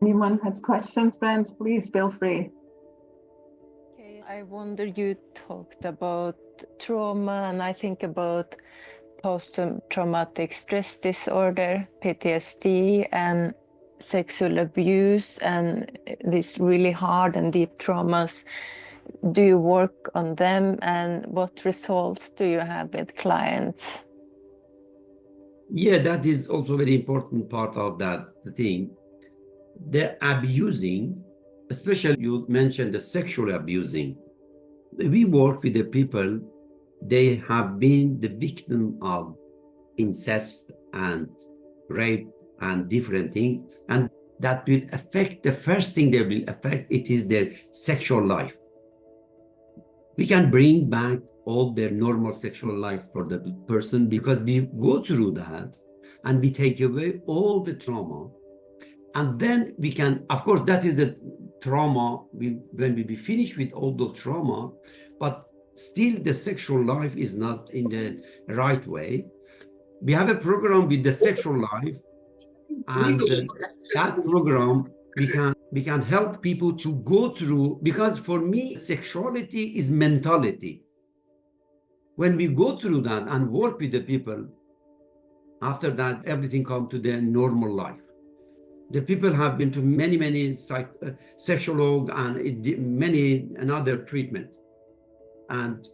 Anyone has questions, friends, please feel free. Okay, I wonder, you talked about trauma, and I think about post-traumatic stress disorder, PTSD, and sexual abuse, and these really hard and deep traumas. Do you work on them, and what results do you have with clients? Yeah, that is also a very important part of that thing. The abusing, especially you mentioned the sexual abusing. We work with the people, they have been the victim of incest and rape and different things, and that will affect, the first thing they will affect, it is their sexual life. We can bring back all their normal sexual life for the person because we go through that and we take away all the trauma. And then we can, of course, that is the trauma when we be finished with all the trauma, but still the sexual life is not in the right way. We have a program with the sexual life, and that program we can help people to go through, because for me sexuality is mentality. When we go through that and work with the people, after that everything comes to their normal life. The people have been to many sexolog and many another treatment, and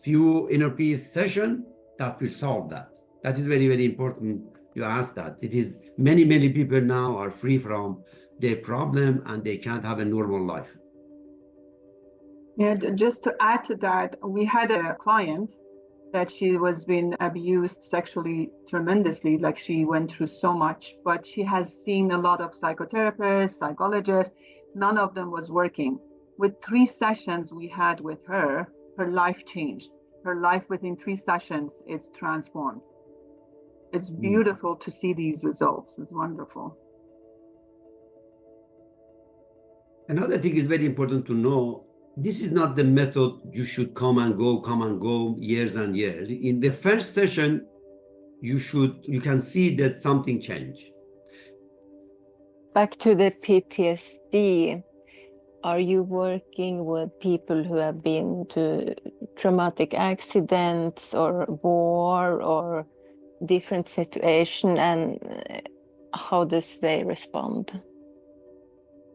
few inner peace session that will solve that. That is very important. You asked that. It is many people now are free from their problem and they can't have a normal life. Yeah, just to add to that, we had a client that she was being abused sexually tremendously, like she went through so much, but she has seen a lot of psychotherapists, psychologists, none of them was working. With 3 sessions we had with her, her life changed. Her life within 3 sessions is transformed. It's beautiful to see these results. It's wonderful. Another thing is very important to know, this is not the method you should come and go years and years. In the first session, you can see that something changed. Back to the PTSD, are you working with people who have been to traumatic accidents or war or different situation, and how does they respond?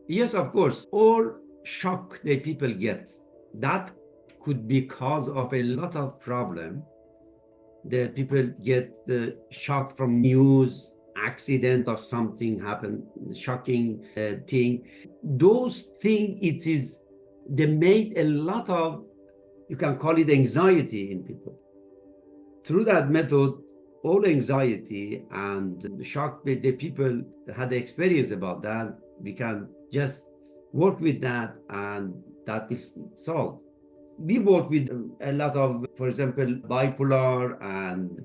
Yes, of course. All shock that people get, that could be cause of a lot of problem. The people get the shock from news, accident or something happened, shocking thing. Those things, they made a lot of, you can call it anxiety in people. Through that method, all anxiety and shock that the people had the experience about that, we can just work with that and that is solved. We work with a lot of, for example, bipolar and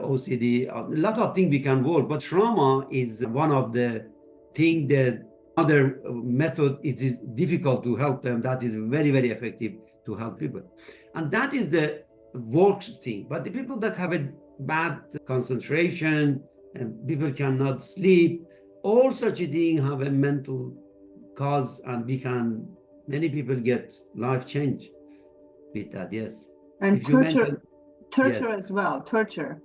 OCD, a lot of things we can work, but trauma is one of the things that other method it is difficult to help them. That is very effective to help people. And that is the work thing. But the people that have a bad concentration and people cannot sleep, all such a thing have a mental cause, and many people get life change with that. Yes. And If you mentioned torture yes. as well, torture.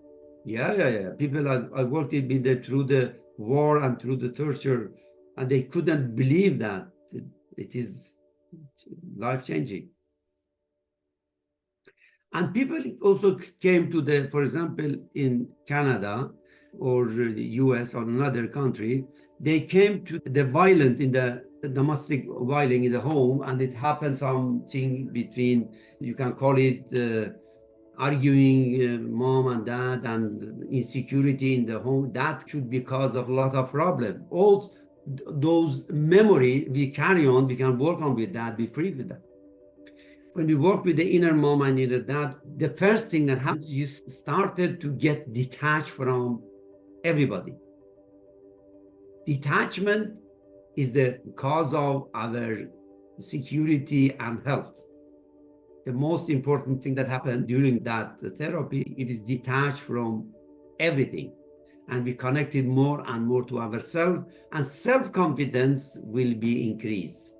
Yeah. People I worked with through the war and through the torture, and they couldn't believe that it is life-changing. And people also came to for example, in Canada or the US or another country, they came to the violent in the domestic violence in the home, and it happened something between, you can call it arguing mom and dad and insecurity in the home. That should be cause of a lot of problem. All those memory we carry on, we can work on with that, be free with that. When we work with the inner mom and inner dad, the first thing that happens, you started to get detached from everybody. Detachment is the cause of our security and health. The most important thing that happened during that therapy, it is detached from everything. and we connected more and more to ourselves, and self-confidence will be increased.